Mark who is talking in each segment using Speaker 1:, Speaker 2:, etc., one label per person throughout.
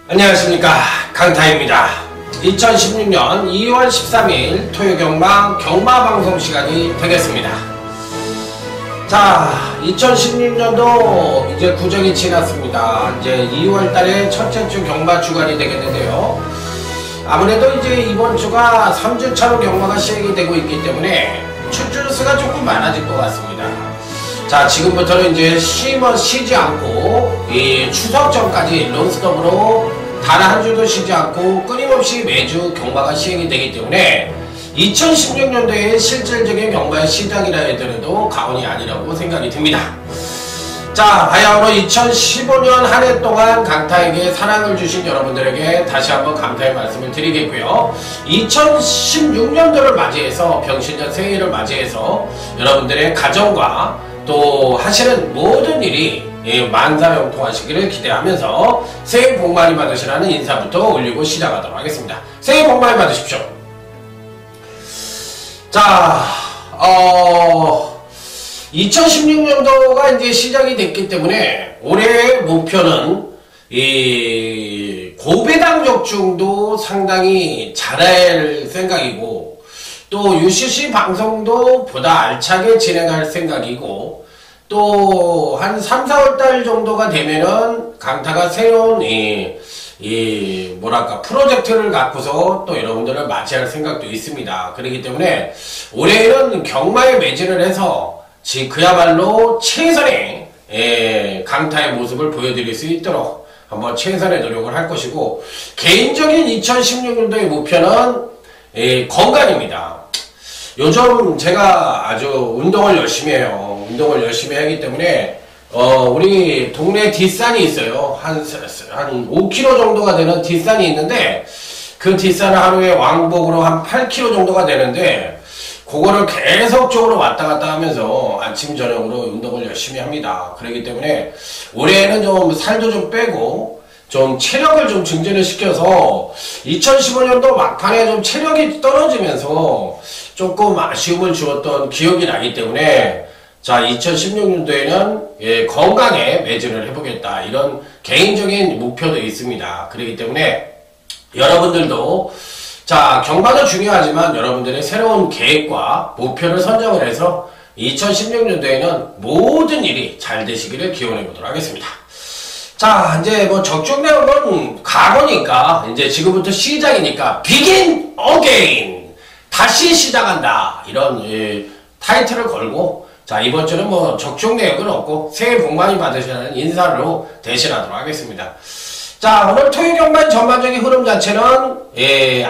Speaker 1: 안녕하십니까, 강타입니다. 2016년 2월 13일 토요경마 경마방송 시간이 되겠습니다. 자, 2016년도 이제 구정이 지났습니다. 이제 2월달에 첫째 주 경마 주간이 되겠는데요. 아무래도 이제 이번 주가 3주차로 경마가 시행이 되고 있기 때문에 출주수가 조금 많아질 것 같습니다. 자, 지금부터는 이제 쉬지 않고 이 추석 전까지 론스톱으로 단 한 주도 쉬지 않고 끊임없이 매주 경마가 시행이 되기 때문에 2016년도에 실질적인 경마의 시작이라 해도 과언이 아니라고 생각이 듭니다. 자, 바야흐로 2015년 한 해 동안 강타에게 사랑을 주신 여러분들에게 다시 한번 감사의 말씀을 드리겠고요. 2016년도를 맞이해서 병신년 새해를 맞이해서 여러분들의 가정과 또 하시는 모든 일이 만사형통하시기를 기대하면서 새해 복 많이 받으시라는 인사부터 올리고 시작하도록 하겠습니다. 새해 복 많이 받으십시오. 자, 2016년도가 이제 시작이 됐기 때문에 올해의 목표는 이 고배당 적중도 상당히 잘할 생각이고, 또 UCC 방송도 보다 알차게 진행할 생각이고, 또 한 3, 4월달 정도가 되면은 강타가 새로운 뭐랄까 프로젝트를 갖고서 또 여러분들을 맞이할 생각도 있습니다. 그렇기 때문에 올해는 경마에 매진을 해서 그야말로 최선의 강타의 모습을 보여드릴 수 있도록 한번 최선의 노력을 할 것이고, 개인적인 2016년도의 목표는 건강입니다. 요즘 제가 아주 운동을 열심히 해요. 운동을 열심히 하기 때문에 우리 동네 뒷산이 있어요. 한 5km 정도가 되는 뒷산이 있는데, 그 뒷산은 하루에 왕복으로 한 8km 정도가 되는데, 그거를 계속적으로 왔다 갔다 하면서 아침 저녁으로 운동을 열심히 합니다. 그렇기 때문에 올해는 좀 살도 좀 빼고 좀 체력을 좀 증진을 시켜서 2015년도 막판에 좀 체력이 떨어지면서 조금 아쉬움을 주었던 기억이 나기 때문에, 자, 2016년도에는 건강에 매진을 해보겠다, 이런 개인적인 목표도 있습니다. 그렇기 때문에 여러분들도, 자, 경마도 중요하지만 여러분들의 새로운 계획과 목표를 선정을 해서 2016년도에는 모든 일이 잘 되시기를 기원해 보도록 하겠습니다. 자, 이제 뭐 적중되는 건 과거니까 이제 지금부터 시작이니까 begin again, 다시 시작한다, 이런 타이틀을 걸고, 자, 이번 주는 뭐 적중 내역은 없고 새해 복 많이 받으시라는 인사로 대신하도록 하겠습니다. 자, 오늘 토요 경마의 전반적인 흐름 자체는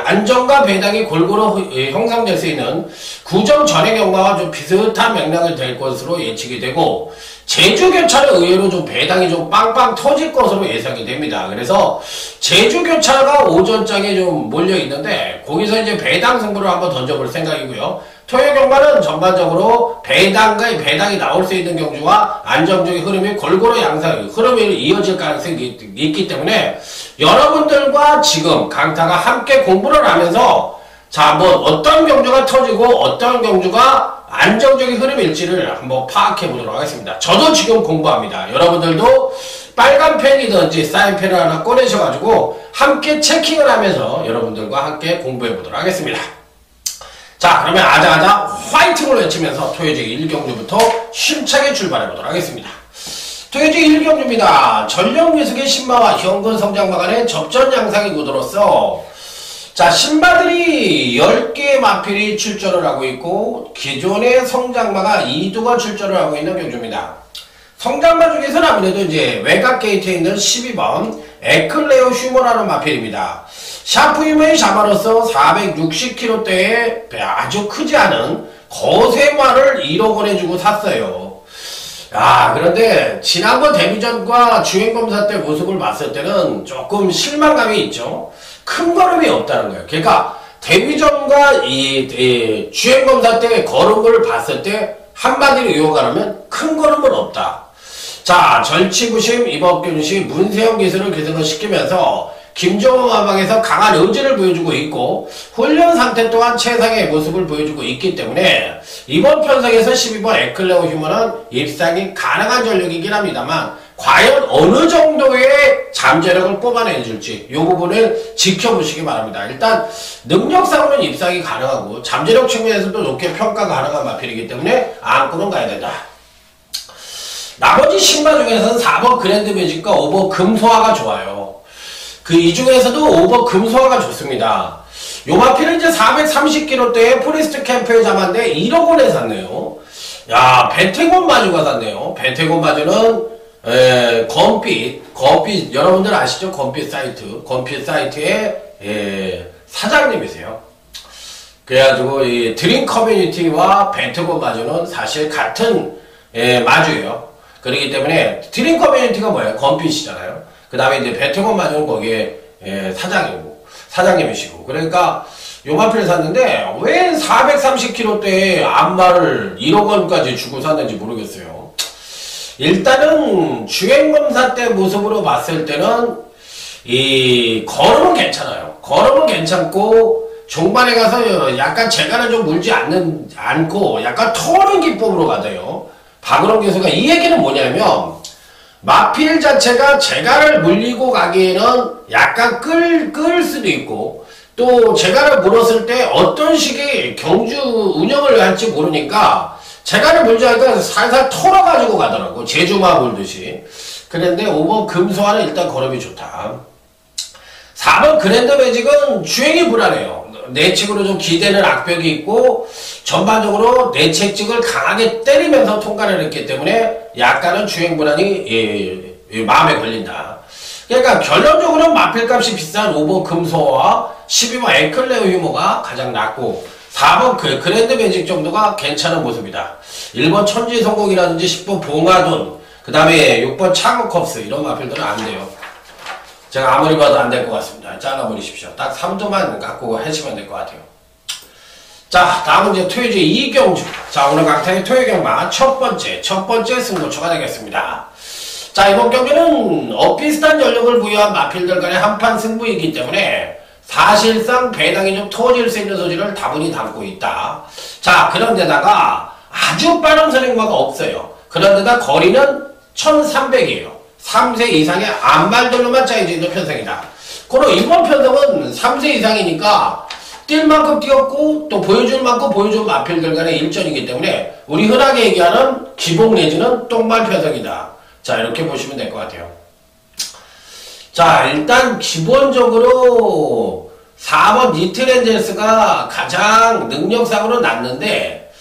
Speaker 1: 안정과 배당이 골고루 형성될 수 있는 구정 전의 경마와 좀 비슷한 맥락을 될 것으로 예측이 되고, 제주 교차는 의외로 좀 배당이 좀 빵빵 터질 것으로 예상이 됩니다. 그래서 제주 교차가 오전장에 좀 몰려 있는데, 거기서 이제 배당 승부를 한번 던져볼 생각이고요. 토요 경마는 전반적으로 배당이 나올 수 있는 경주와 안정적인 흐름이 골고루 흐름이 이어질 가능성이 있기 때문에 여러분들과 지금 강타가 함께 공부를 하면서, 자, 한번 어떤 경주가 터지고 어떤 경주가 안정적인 흐름일지를 한번 파악해 보도록 하겠습니다. 저도 지금 공부합니다. 여러분들도 빨간 펜이든지 사인펜을 하나 꺼내셔가지고 함께 체킹을 하면서 여러분들과 함께 공부해 보도록 하겠습니다. 자, 그러면 아자아자 화이팅을 외치면서 토요지 1경주부터 힘차게 출발해 보도록 하겠습니다. 토요지 1경주입니다. 전력 미숙의 신마와 현근 성장마 간의 접전 양상의 구도로서, 자, 신마들이 10개의 마필이 출전을 하고 있고, 기존의 성장마가 2두가 출전을 하고 있는 경주입니다. 성장마 중에서는 아무래도 이제 외곽 게이트에 있는 12번 에클레오 휴머라는 마필입니다. 샤프임의 자마로서 460kg대의 아주 크지 않은 거세마를 1억 원에 주고 샀어요. 그런데 지난번 데뷔전과 주행검사 때 모습을 봤을 때는 조금 실망감이 있죠. 큰 걸음이 없다는 거예요. 그러니까 데뷔전과 이 주행검사 때 걸음을 봤을 때 한마디로 요약하면 큰 걸음은 없다. 자, 절치부심 이범균시 문세영 기술을 기승을 시키면서 김정은 마방에서 강한 의지를 보여주고 있고 훈련 상태 또한 최상의 모습을 보여주고 있기 때문에 이번 편성에서 12번 에클레어 휴먼은 입상이 가능한 전력이긴 합니다만 과연 어느 정도의 잠재력을 뽑아내줄지 이 부분을 지켜보시기 바랍니다. 일단 능력상으로는 입상이 가능하고 잠재력 측면에서도 높게 평가 가능한 마필이기 때문에 안고는 가야 된다. 나머지 신마 중에서는 4번 그랜드 매직과 5번 금소화가 좋아요. 이 중에서도 5번 금소화가 좋습니다. 요 마필은 이제 430kg대에 포리스트 캠프에 잡았는데 1억 원에 샀네요. 야, 베테곤 마주가 샀네요. 베테곤 마주는 건빛 여러분들 아시죠? 건빛 사이트의 사장님이세요. 그래가지고 이 드림 커뮤니티와 베테곤 마주는 사실 같은 마주예요. 그렇기 때문에 드림 커뮤니티가 뭐예요? 건빛이잖아요. 그 다음에 이제 베테곤 마주는 거기에 사장님이시고. 그러니까 요 마필을 샀는데 왜 430kg대에 안마를 1억 원까지 주고 샀는지 모르겠어요. 일단은 주행검사 때 모습으로 봤을 때는 이 걸음은 괜찮아요. 걸음은 괜찮고 종반에 가서 약간 재간을 좀 물지 않고 약간 터는 기법으로 가대요. 박은홍 교수가 이 얘기는 뭐냐면 마필 자체가 재간을 물리고 가기에는 약간 끌 수도 있고 또 재간을 물었을 때 어떤 식의 경주 운영을 할지 모르니까 재간을 물지 않으니까 살살 털어가지고 가더라고. 제주마 물듯이. 그런데 5번 금소화는 일단 걸음이 좋다. 4번 그랜드 매직은 주행이 불안해요. 내측으로 좀 기대는 악벽이 있고 전반적으로 내측직을 강하게 때리면서 통과를 했기 때문에 약간은 주행 불안이 마음에 걸린다. 그러니까 결론적으로는 마필값이 비싼 5번 금소와 12번 에클레어 휴머가 가장 낫고 4번 그랜드 매직 정도가 괜찮은 모습이다. 1번 천지성공이라든지 10번 봉화돈 그 다음에 6번 차고컵스 이런 마필들은 안 돼요. 제가 아무리 봐도 안 될 것 같습니다. 잘라버리십시오. 딱 3도만 갖고 하시면 될 것 같아요. 자, 다음은 이제 토요주 이경주. 자, 오늘 강타의 토요경마 첫 번째 승부처가 되겠습니다. 자, 이번 경기는 엇비슷한 전력을 부여한 마필들 간의 한판 승부이기 때문에 사실상 배당이 좀 터질 수 있는 소지를 다분히 담고 있다. 자, 그런데다가 아주 빠른 선행마가 없어요. 그런데다 거리는 1300이에요. 3세 이상의 안말들로만 짜여져 있는 편성이다. 그럼 이번 편성은 3세 이상이니까 뛸 만큼 뛰었고 또 보여줄 만큼 보여준 마필들 간의 일전이기 때문에 우리 흔하게 얘기하는 기복 내지는 똥말 편성이다. 자, 이렇게 보시면 될 것 같아요. 자, 일단 기본적으로 4번 니트렌젤스가 가장 능력상으로 낫는데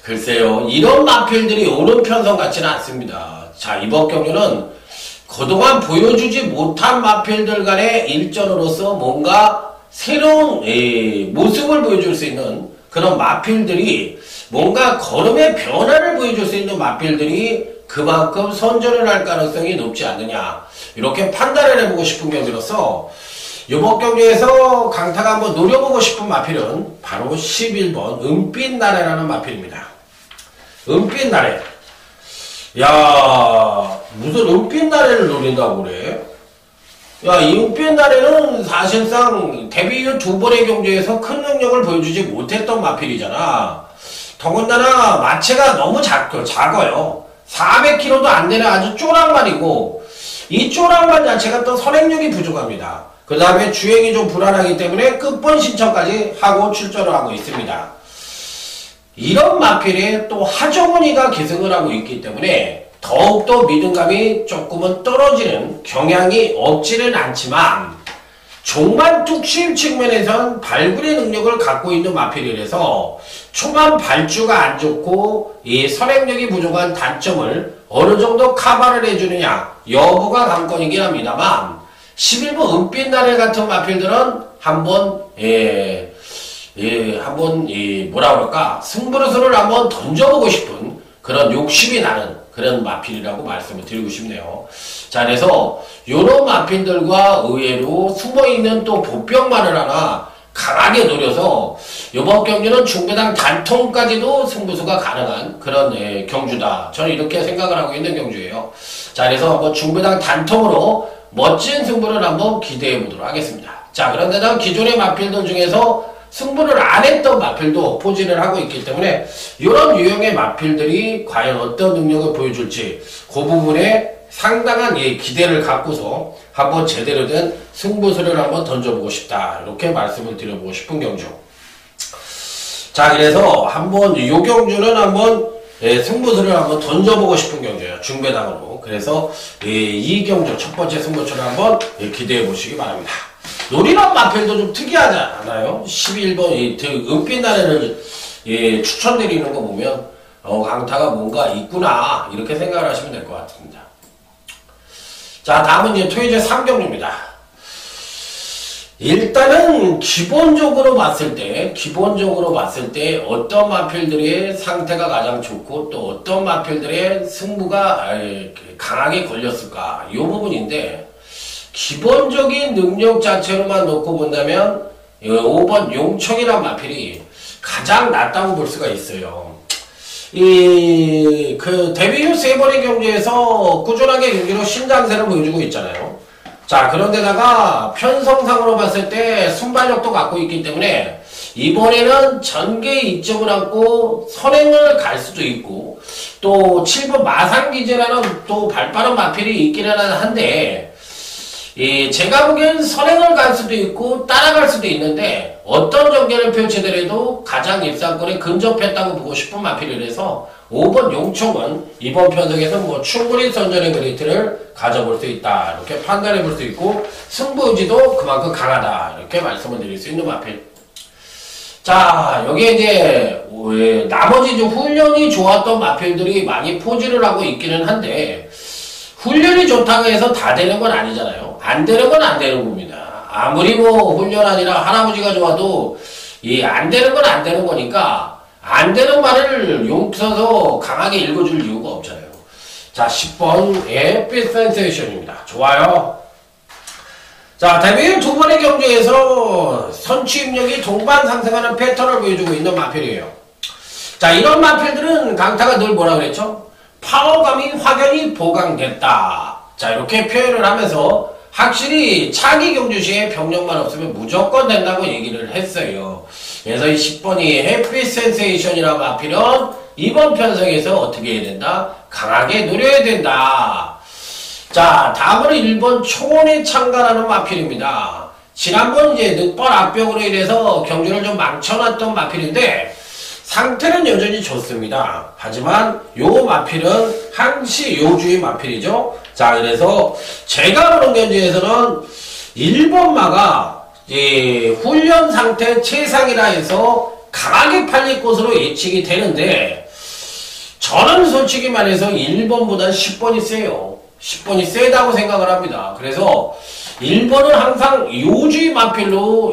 Speaker 1: 글쎄요, 이런 마필들이 오는 편성 같지는 않습니다. 자, 이번 경기는 그동안 보여주지 못한 마필들 간의 일전으로서 뭔가 새로운 모습을 보여줄 수 있는 그런 마필들이 뭔가 걸음의 변화를 보여줄 수 있는 마필들이 그만큼 선전을 할 가능성이 높지 않느냐 이렇게 판단을 해보고 싶은 경기로서 이번 경기에서 강타가 한번 노려보고 싶은 마필은 바로 11번 은빛나래라는 마필입니다. 은빛나래. 야, 무슨 은빛나래를 노린다고 그래? 야, 이 은빛나래는 사실상 데뷔 이후 2번의 경주에서 큰 능력을 보여주지 못했던 마필이잖아. 더군다나 마체가 너무 작아요. 400kg도 안 되는 아주 쪼랑만이고 이 쪼랑만 자체가 또 선행력이 부족합니다. 그 다음에 주행이 좀 불안하기 때문에 끝번 신청까지 하고 출전을 하고 있습니다. 이런 마필에 또 하정훈이가 기승을 하고 있기 때문에 더욱더 믿음감이 조금은 떨어지는 경향이 없지는 않지만 종반 뚝심 측면에선 발굴의 능력을 갖고 있는 마필이라서 초반 발주가 안 좋고 이 선행력이 부족한 단점을 어느 정도 카바를 해주느냐 여부가 관건이긴 합니다만 11번 은빛나래 같은 마필들은 한번 뭐라 그럴까 승부르스를 한번 던져보고 싶은 그런 욕심이 나는 그런 마필이라고 말씀을 드리고 싶네요. 자, 그래서 요런 마필들과 의외로 숨어있는 또 보병만을 하나 강하게 노려서 이번 경기는 중배당 단통까지도 승부수가 가능한 그런 경주다. 저는 이렇게 생각을 하고 있는 경주예요. 자, 그래서 한번 중배당 단통으로 멋진 승부를 한번 기대해 보도록 하겠습니다. 자, 그런데다 기존의 마필들 중에서 승부를 안 했던 마필도 포진을 하고 있기 때문에 이런 유형의 마필들이 과연 어떤 능력을 보여줄지 그 부분에 상당한 기대를 갖고서 한번 제대로 된 승부수를 한번 던져보고 싶다. 이렇게 말씀을 드려보고 싶은 경주. 자, 그래서 한번 이 경주는 한번 승부수를 한번 던져보고 싶은 경주예요. 중배당으로. 그래서 이 경주 첫 번째 승부수를 한번 기대해 보시기 바랍니다. 놀이란 마필도 좀 특이하지 않아요? 11번 은빛 나래를 추천드리는 거 보면 강타가 뭔가 있구나 이렇게 생각을 하시면 될 것 같습니다. 자, 다음은 이제 토요제 3경주입니다. 일단은 기본적으로 봤을 때 어떤 마필들의 상태가 가장 좋고 또 어떤 마필들의 승부가 강하게 걸렸을까 이 부분인데, 기본적인 능력 자체로만 놓고 본다면 5번 용청이란 마필이 가장 낫다고 볼 수가 있어요. 데뷔 후 3번의 경기에서 꾸준하게 경기로 신장세를 보여주고 있잖아요. 자, 그런데다가 편성상으로 봤을 때 순발력도 갖고 있기 때문에 이번에는 전개 이점을 안고 선행을 갈 수도 있고, 또 7번 마상기제라는 또 발빠른 마필이 있기는 한데, 제가 보기엔 선행을 갈 수도 있고 따라갈 수도 있는데 어떤 전개를 펼치더라도 가장 일상권에 근접했다고 보고 싶은 마필이라서 5번 용총은 이번 편성에서 뭐 충분히 선전의 메리트를 가져볼 수 있다 이렇게 판단해 볼 수 있고, 승부 의지도 그만큼 강하다 이렇게 말씀을 드릴 수 있는 마필. 자, 여기에 이제 나머지 좀 훈련이 좋았던 마필들이 많이 포진을 하고 있기는 한데, 훈련이 좋다고 해서 다 되는 건 아니잖아요. 안 되는 건 안 되는 겁니다. 아무리 뭐 훈련 아니라 할아버지가 좋아도 안 되는 건 안 되는 거니까 안 되는 말을 용서서 강하게 읽어줄 이유가 없잖아요. 자, 10번 에피 센세이션입니다. 좋아요. 자, 데뷔 후 2번의 경기에서 선취입력이 동반 상승하는 패턴을 보여주고 있는 마필이에요. 자, 이런 마필들은 강타가 늘 뭐라 그랬죠? 파워감이 확연히 보강됐다. 자, 이렇게 표현을 하면서 확실히 차기 경주 시에 병력만 없으면 무조건 된다고 얘기를 했어요. 그래서 이 10번이 해피 센세이션이라고 마필은 이번 편성에서 어떻게 해야 된다? 강하게 노려야 된다. 자, 다음으로 1번 초원의 창가라는 마필입니다. 지난번 이제 늑벌 압병으로 인해서 경주를 좀 망쳐놨던 마필인데 상태는 여전히 좋습니다. 하지만 요 마필은 항시 요주의 마필이죠. 자, 그래서 제가 보는 경주에서는 1번마가 훈련 상태 최상이라 해서 강하게 팔릴 것으로 예측이 되는데, 저는 솔직히 말해서 1번보다 10번이 세요. 10번이 세다고 생각을 합니다. 그래서 1번은 항상 요주의 마필로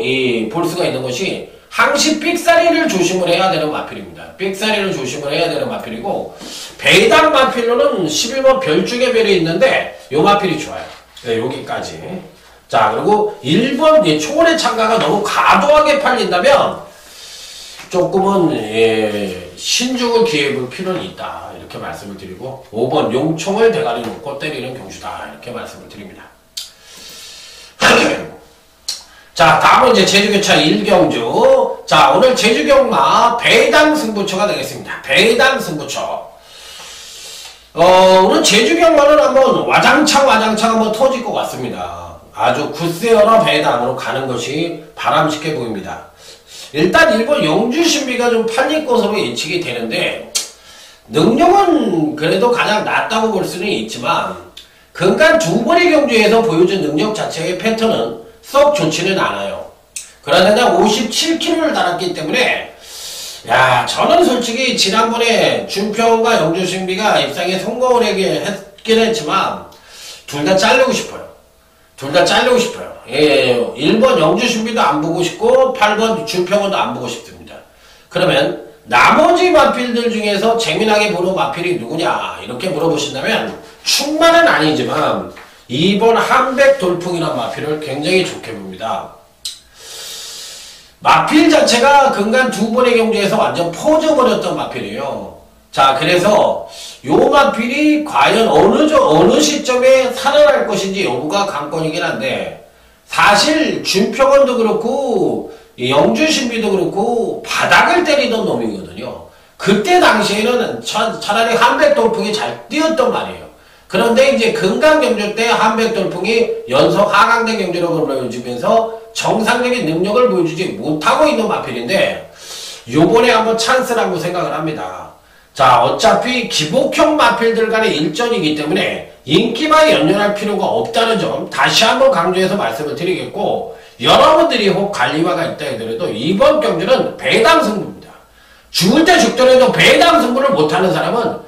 Speaker 1: 볼 수가 있는 것이, 항시 삑사리를 조심을 해야 되는 마필입니다. 삑사리를 조심을 해야 되는 마필이고, 배당 마필로는 11번 별중의 별이 있는데 요 마필이 좋아요. 네, 여기까지. 자, 그리고 1번 초원의 창가가 너무 과도하게 팔린다면 조금은 신중을 기해볼 필요는 있다 이렇게 말씀을 드리고, 5번 용총을 대가리 놓고 때리는 경주다 이렇게 말씀을 드립니다. 자, 다음은 이제 제주교차 1경주. 자, 오늘 제주경마 배당 승부처가 되겠습니다. 배당 승부처. 오늘 제주경마는 한번 와장창 한번 터질 것 같습니다. 아주 굿세어러 배당으로 가는 것이 바람직해 보입니다. 일단 일본 영주신비가 좀 팔릴 것으로 예측이 되는데, 능력은 그래도 가장 낫다고 볼 수는 있지만 근간 2번의 경주에서 보여준 능력 자체의 패턴은 썩 좋지는 않아요. 그러나 57kg를 달았기 때문에, 야, 저는 솔직히 지난번에 준평과 영주신비가 입상에 성공을 했긴 했지만 둘 다 자르고 싶어요. 둘 다 자르고 싶어요. 1번 영주신비도 안 보고 싶고 8번 준평원도 안 보고 싶습니다. 그러면 나머지 마필들 중에서 재미나게 보는 마필이 누구냐 이렇게 물어보신다면 충만은 아니지만 2번 한백 돌풍이라는 마필을 굉장히 좋게 봅니다. 마필 자체가 근간 두 번의 경주에서 완전 퍼져버렸던 마필이에요. 자, 그래서 요 마필이 과연 어느 시점에 살아날 것인지 여부가 관건이긴 한데, 사실 준평원도 그렇고 영주신비도 그렇고 바닥을 때리던 놈이거든요. 그때 당시에는 차라리 한백돌풍이 잘 뛰었단 말이에요. 그런데 이제 근강경주 때 한백돌풍이 연속 하강된 경주력을 보여주면서 정상적인 능력을 보여주지 못하고 있는 마필인데, 요번에 한번 찬스라고 생각을 합니다. 자, 어차피 기복형 마필들 간의 일전이기 때문에 인기만 연연할 필요가 없다는 점 다시 한번 강조해서 말씀을 드리겠고, 여러분들이 혹 관리화가 있다 하더라도 이번 경주는 배당 승부입니다. 죽을 때 죽더라도 배당 승부를 못하는 사람은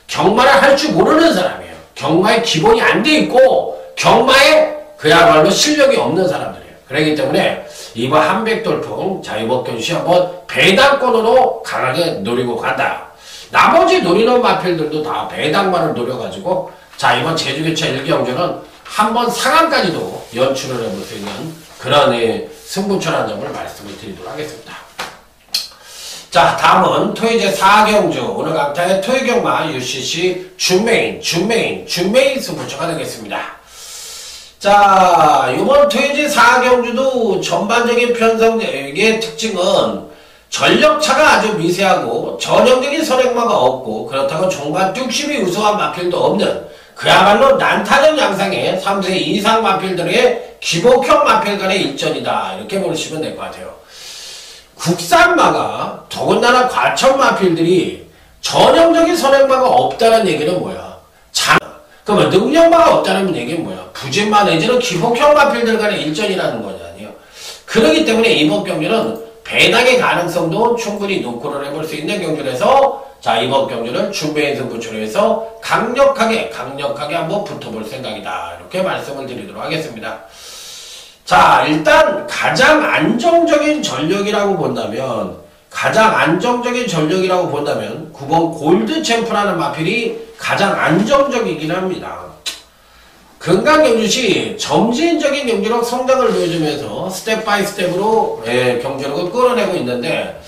Speaker 1: 경마를 할 줄 모르는 사람이에요. 경마에 기본이 안 돼 있고 경마에 그야말로 실력이 없는 사람들이에요. 그렇기 때문에 이번 한백돌풍, 자, 이번 경주 한번 배당권으로 강하게 노리고 간다. 나머지 노리는 마필들도 다 배당만을 노려가지고, 자, 이번 제주교차 1경주는 한번 상황까지도 연출을 해볼 수 있는 그런 승부처라는 점을 말씀을 드리도록 하겠습니다. 자, 다음은 토요제 4경주, 오늘 강타의 토요경마 UCC 준메인 승부처가 되겠습니다. 자, 이번 토요제 4경주도 전반적인 편성의 특징은 전력차가 아주 미세하고 전형적인 선행마가 없고, 그렇다고 종반 뚝심이 우수한 마필도 없는 그야말로 난타전 양상의 3세 이상 마필들의 기복형 마필 간의 일전이다, 이렇게 보시면 될 것 같아요. 국산마가, 더군다나 과천 마필들이 전형적인 선행마가 없다는 얘기는 뭐야? 그러면 능력마가 없다는 얘기는 뭐야? 부진마 내지는 기복형 마필들 간의 일전이라는 거잖아요. 그렇기 때문에 이번 경기는 배당의 가능성도 충분히 노크를 해볼 수 있는 경주라서, 자, 이번 경주는 준비인 승부처로 해서 강력하게 한번 붙어볼 생각이다, 이렇게 말씀을 드리도록 하겠습니다. 자, 일단 가장 안정적인 전력이라고 본다면 9번 골드 챔프라는 마필이 가장 안정적이긴 합니다. 근강경주시 점진적인 경주력 성장을 보여주면서 스텝 바이 스텝으로 경주력을 끌어내고 있는데,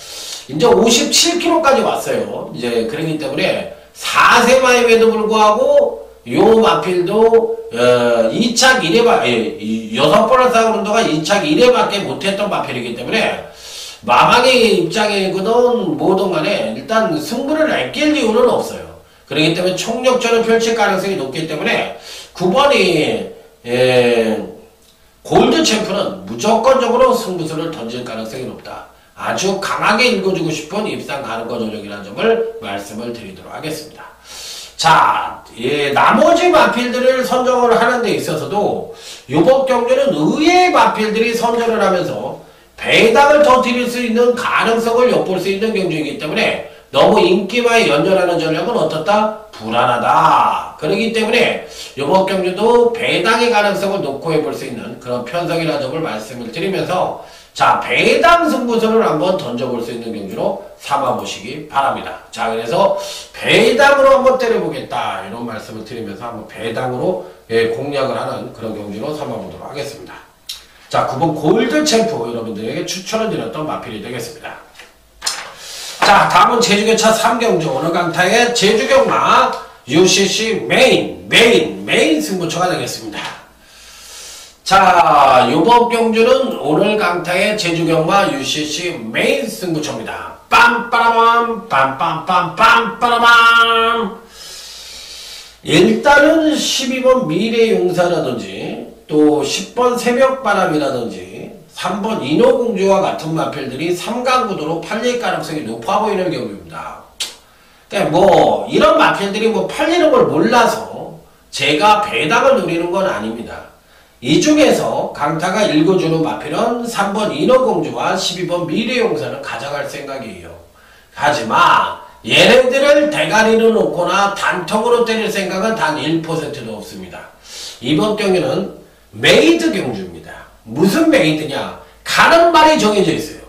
Speaker 1: 이제 57kg까지 왔어요. 이제 그러기 때문에 4세마임에도 불구하고 요 마필도 2착 1회 6번을 쌓은 운동가 2착 1회밖에 못했던 마필이기 때문에 마방의 입장이거든 뭐든 간에 일단 승부를 아낄 이유는 없어요. 그렇기 때문에 총력전을 펼칠 가능성이 높기 때문에 9번이 골드 챔프는 무조건적으로 승부수를 던질 가능성이 높다. 아주 강하게 읽어주고 싶은 입상 가능권 전력이라는 점을 말씀을 드리도록 하겠습니다. 자, 나머지 마필들을 선정을 하는 데 있어서도 이번 경주는 의외의 마필들이 선정을 하면서 배당을 더 드릴 수 있는 가능성을 엿볼 수 있는 경주이기 때문에 너무 인기와의 연연하는 전략은 어떻다? 불안하다. 그렇기 때문에 이번 경주도 배당의 가능성을 놓고 해볼 수 있는 그런 편성이라는 점을 말씀을 드리면서, 자, 배당 승부수를 한번 던져볼 수 있는 경주로 삼아보시기 바랍니다. 자, 그래서 배당으로 한번 때려보겠다, 이런 말씀을 드리면서 한번 배당으로 공략을 하는 그런 경주로 삼아보도록 하겠습니다. 자, 9번 골드 챔프 여러분들에게 추천을 드렸던 마필이 되겠습니다. 자, 다음은 제주교차 3경주, 오늘 강타의 제주경마 UCC 메인 승부처가 되겠습니다. 자, 요번 경주는 오늘 강타의 제주경마 UCC 메인 승부처입니다. 빰빠라밤 빰빰빰빰빰빠라밤. 일단은 12번 미래용사라든지 또 10번 새벽바람이라든지 3번 인어공주와 같은 마필들이 3강 구도로 팔릴 가능성이 높아 보이는 경우입니다. 그러니까 뭐 이런 마필들이 뭐 팔리는 걸 몰라서 제가 배당을 노리는 건 아닙니다. 이 중에서 강타가 읽어주는 마필은 3번 인어공주와 12번 미래용사를 가져갈 생각이에요. 하지만 얘네들을 대가리로 놓거나 단통으로 때릴 생각은 단 1%도 없습니다. 이번 경기는 메이드 경주입니다. 무슨 메이드냐? 가는 말이 정해져 있어요.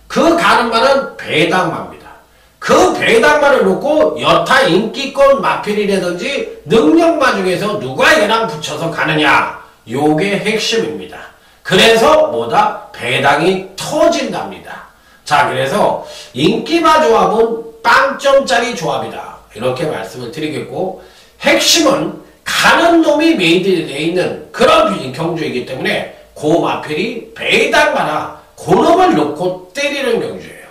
Speaker 1: 그 가는 말은 배당마입니다. 그 배당마를 놓고 여타 인기권 마필이라든지 능력마 중에서 누가 얘랑 붙여서 가느냐, 요게 핵심입니다. 그래서 뭐다? 배당이 터진답니다. 자, 그래서 인기마 조합은 빵점짜리 조합이다. 이렇게 말씀을 드리겠고, 핵심은 가는 놈이 메이드되어 있는 그런 경주이기 때문에 그 마필이 배당마다 그 놈을 놓고 때리는 경주예요.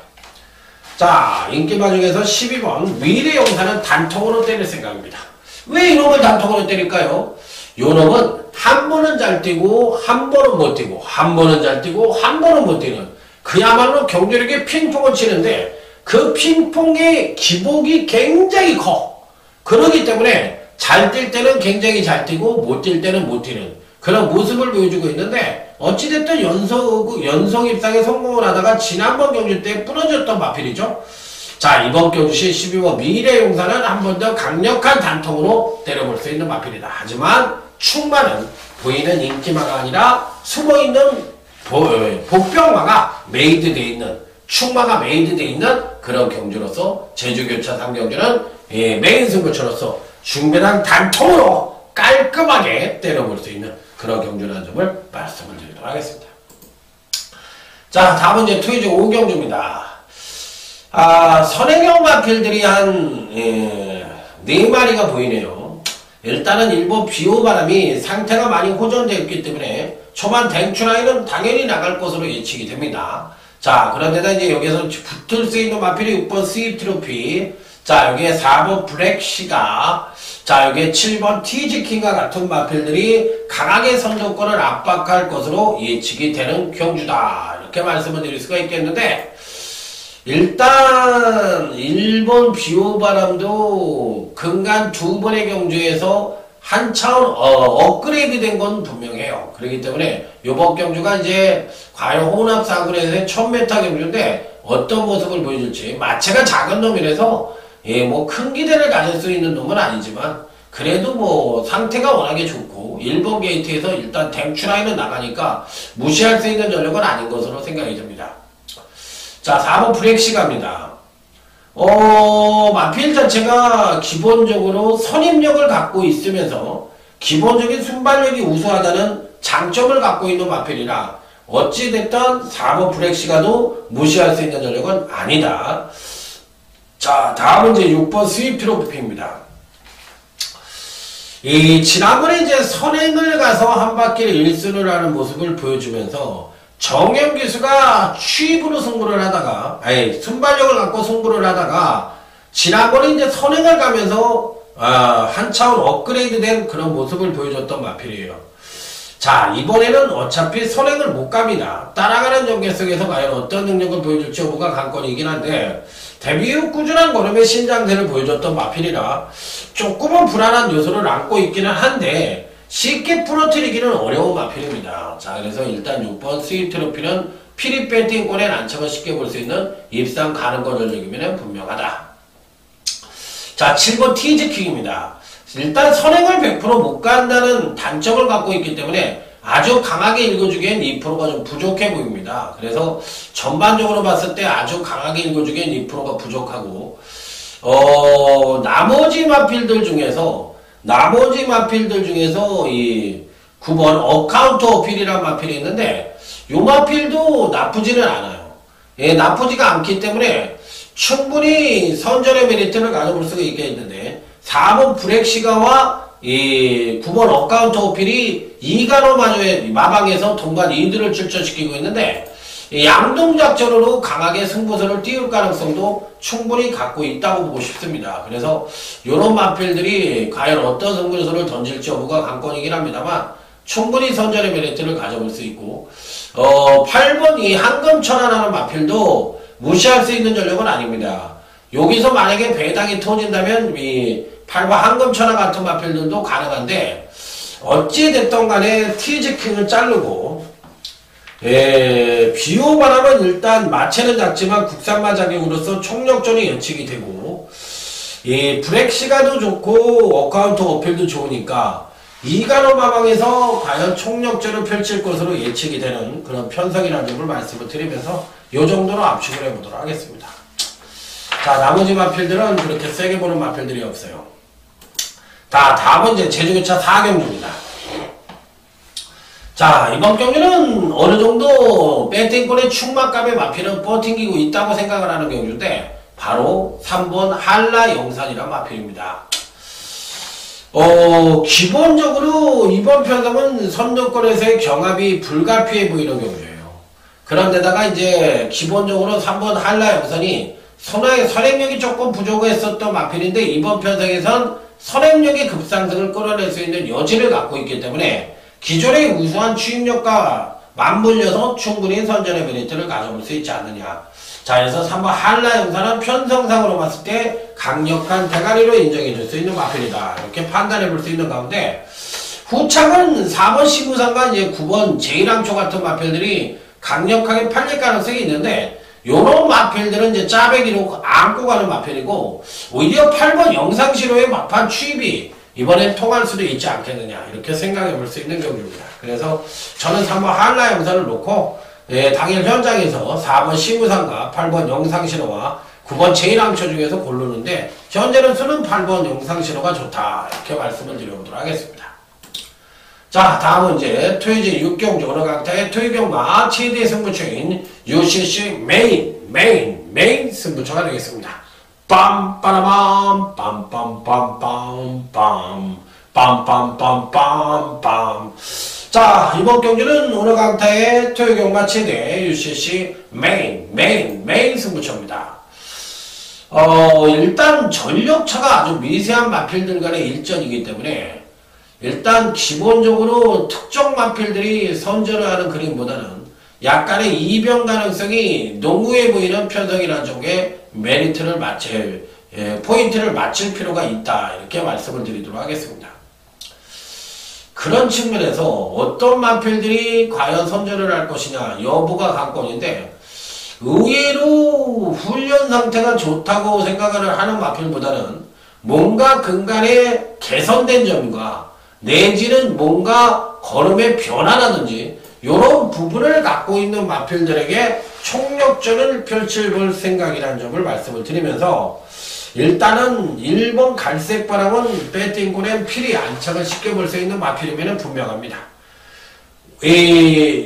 Speaker 1: 자, 인기마 중에서 12번 미래용사는 단통으로 때릴 생각입니다. 왜 이놈을 단통으로 때릴까요? 요놈은 한 번은 잘 뛰고 한 번은 못 뛰고 한 번은 잘 뛰고 한 번은 못 뛰는 그야말로 경주력에 핑퐁을 치는데 그 핑퐁의 기복이 굉장히 커. 그러기 때문에 잘 뛸 때는 굉장히 잘 뛰고 못 뛸 때는 못 뛰는 그런 모습을 보여주고 있는데 어찌됐든 연속 입상에 성공을 하다가 지난번 경주 때 부러졌던 마필이죠. 자, 이번 경주시 12번 미래용사는 한 번 더 강력한 단통으로 때려볼 수 있는 마필이다. 하지만 충마는 보이는 인기마가 아니라 숨어있는 복병마가 메이드되어 있는 충마가 메이드되어 있는 그런 경주로서 제주교차 3경주는 메인 승부처로서 중배당 단통으로 깔끔하게 때려볼 수 있는 그런 경주라는 점을 말씀을 드리도록 하겠습니다. 자, 다음은 이제 투이즈 5경주입니다. 선행형 마필들이 한 4마리가 보이네요. 일단은 일본 비오바람이 상태가 많이 호전되었기 때문에 초반 댕추라인은 당연히 나갈 것으로 예측이 됩니다. 자, 그런데다 이제 여기서 붙을 수 있는 마필이 6번 스윕 트로피, 자, 여기에 4번 블랙시가, 자, 여기에 7번 티즈킹과 같은 마필들이 강하게 선두권을 압박할 것으로 예측이 되는 경주다. 이렇게 말씀을 드릴 수가 있겠는데, 일단 일본 비오바람도 근간 2번의 경주에서 한 차원 업그레이드 된 건 분명해요. 그렇기 때문에 요번 경주가 이제 과연 혼합사군에서의 1000m 경주인데 어떤 모습을 보여줄지, 마체가 작은 놈이라서 뭐 큰 기대를 가질 수 있는 놈은 아니지만 그래도 뭐 상태가 워낙에 좋고 일본 게이트에서 일단 댐추라인은 나가니까 무시할 수 있는 전력은 아닌 것으로 생각이 됩니다. 자, 4번 브렉시가입니다. 마필 자체가 기본적으로 선임력을 갖고 있으면서 기본적인 순발력이 우수하다는 장점을 갖고 있는 마필이라 어찌됐든 4번 브렉시가도 무시할 수 있는 전력은 아니다. 자, 다음은 이제 6번 스윕 트로피입니다. 지난번에 이제 선행을 가서 한 바퀴를 1순을 하는 모습을 보여주면서 정현기수가 취입으로 승부를 하다가, 순발력을 갖고 승부를 하다가, 지난번에 이제 선행을 가면서, 한 차원 업그레이드 된 그런 모습을 보여줬던 마필이에요. 자, 이번에는 어차피 선행을 못 갑니다. 따라가는 전개 속에서 과연 어떤 능력을 보여줄지 여부가 관건이긴 한데, 데뷔 후 꾸준한 걸음의 신장세를 보여줬던 마필이라 조금은 불안한 요소를 안고 있기는 한데, 쉽게 부러뜨리기는 어려운 마필입니다. 자, 그래서 일단 6번 스윕 트로피는 피리 배팅권에 난처을 쉽게 볼 수 있는 입상 가능권 전력이면 분명하다. 자, 7번 티즈킹입니다. 일단 선행을 100% 못 간다는 단점을 갖고 있기 때문에 아주 강하게 읽어주기엔 2%가 좀 부족해 보입니다. 그래서 전반적으로 봤을 때 아주 강하게 읽어주기엔 2%가 부족하고, 나머지 마필들 중에서 이 9번 어카운트 어필이라는 마필이 있는데 요 마필도 나쁘지는 않아요. 나쁘지가 않기 때문에 충분히 선전의 메리트를 가져볼 수가 있겠는데 4번 브렉시가와 이 9번 어카운트 어필이 2간호 마방에서 동반 2들을 출전시키고 있는데 양동작전으로 강하게 승부수를 띄울 가능성도 충분히 갖고 있다고 보고 싶습니다. 그래서 이런 마필들이 과연 어떤 승부수를 던질지 여부가 관건이긴 합니다만 충분히 선전의 메리트를 가져볼 수 있고 8번 이 한금천안하는 마필도 무시할 수 있는 전력은 아닙니다. 여기서 만약에 배당이 터진다면 이 8번 한금천안 같은 마필들도 가능한데 어찌됐든 간에 티즈킹을 자르고 비오바람은 일단 마체는 작지만 국산마 자격으로서 총력전이 예측이 되고 브렉시가도 좋고 어카운트 어필도 좋으니까 이간호 마방에서 과연 총력전을 펼칠 것으로 예측이 되는 그런 편성이라는 점을 말씀을 드리면서 이 정도로 압축을 해보도록 하겠습니다. 자, 나머지 마필들은 그렇게 세게 보는 마필들이 없어요. 다음은 이제 제주교차 4경주입니다. 자, 이번 경기는 어느 정도 배팅권의 충막감의 마필은 버팅기고 있다고 생각을 하는 경주인데, 바로 3번 한라 영산이란 마필입니다. 기본적으로 이번 편성은 선두권에서의 경합이 불가피해 보이는 경주예요. 그런데다가 이제 기본적으로 3번 한라 영산이 선행력이 조금 부족했었던 마필인데, 이번 편성에선 선행력의 급상승을 끌어낼 수 있는 여지를 갖고 있기 때문에 기존의 우수한 추임력과 맞물려서 충분히 선전의 메리트를 가져볼 수 있지 않느냐. 자, 그래서 3번 한라 영산은 편성상으로 봤을 때 강력한 대가리로 인정해 줄 수 있는 마필이다, 이렇게 판단해 볼 수 있는 가운데, 후창은 4번 시구상과 이제 9번 제1항초 같은 마필들이 강력하게 팔릴 가능성이 있는데, 요런 마필들은 이제 짜배기로 안고 가는 마필이고, 오히려 8번 영상시로의 막판 추입이 이번엔 통할 수도 있지 않겠느냐, 이렇게 생각해 볼 수 있는 경주입니다. 그래서 저는 3번 한라 영상을 놓고, 당일 현장에서 4번 시구상과 8번 영상시로와 9번 제1항초 중에서 고르는데, 현재는 수는 8번 영상시로가 좋다, 이렇게 말씀을 드려보도록 하겠습니다. 자, 다음은 이제 토요제 6경주 어느 강타의 토요경마 최대 승부처인 UCC 메인 승부처가 되겠습니다. 빰빠라밤 빰빰빰빰빰 빰빰빰빰빰. 자, 이번 경주는 어느 강타의 토요경마 최대 UCC 메인 승부처입니다. 일단 전력차가 아주 미세한 마필들 간의 일전이기 때문에, 일단 기본적으로 특정 마필들이 선전을 하는 그림보다는 약간의 이변 가능성이 농후해 보이는 편성이라는 쪽에 메리트를 포인트를 맞출 필요가 있다, 이렇게 말씀을 드리도록 하겠습니다. 그런 측면에서 어떤 마필들이 과연 선전을 할 것이냐 여부가 관건인데, 의외로 훈련 상태가 좋다고 생각을 하는 마필보다는 뭔가 근간에 개선된 점과 내지는 뭔가 걸음의 변화라든지 이런 부분을 갖고 있는 마필들에게 총력전을 펼쳐볼 생각이라는 점을 말씀을 드리면서, 일단은 1번 갈색바람은 배팅권에 필히 안착을 시켜볼 수 있는 마필이면 분명합니다.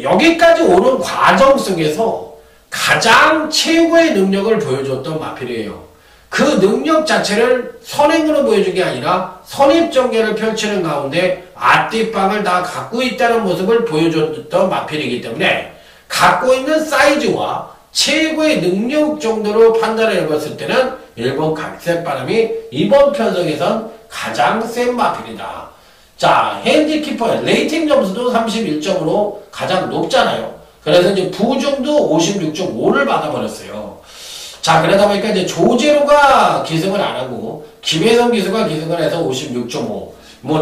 Speaker 1: 여기까지 오는 과정 속에서 가장 최고의 능력을 보여줬던 마필이에요. 그 능력 자체를 선행으로 보여준 게 아니라 선입전개를 펼치는 가운데 앞뒷방을 다 갖고 있다는 모습을 보여줬던 마필이기 때문에, 갖고 있는 사이즈와 최고의 능력 정도로 판단을 해봤을 때는 1번 갈색바람이 이번 편성에선 가장 센 마필이다. 자, 핸디키퍼의 레이팅 점수도 31점으로 가장 높잖아요. 그래서 이제 부중도 56.5를 받아버렸어요. 자, 그러다 보니까 이제 조재로가 기승을 안 하고 김혜성 기수가 기승을 해서 56.5.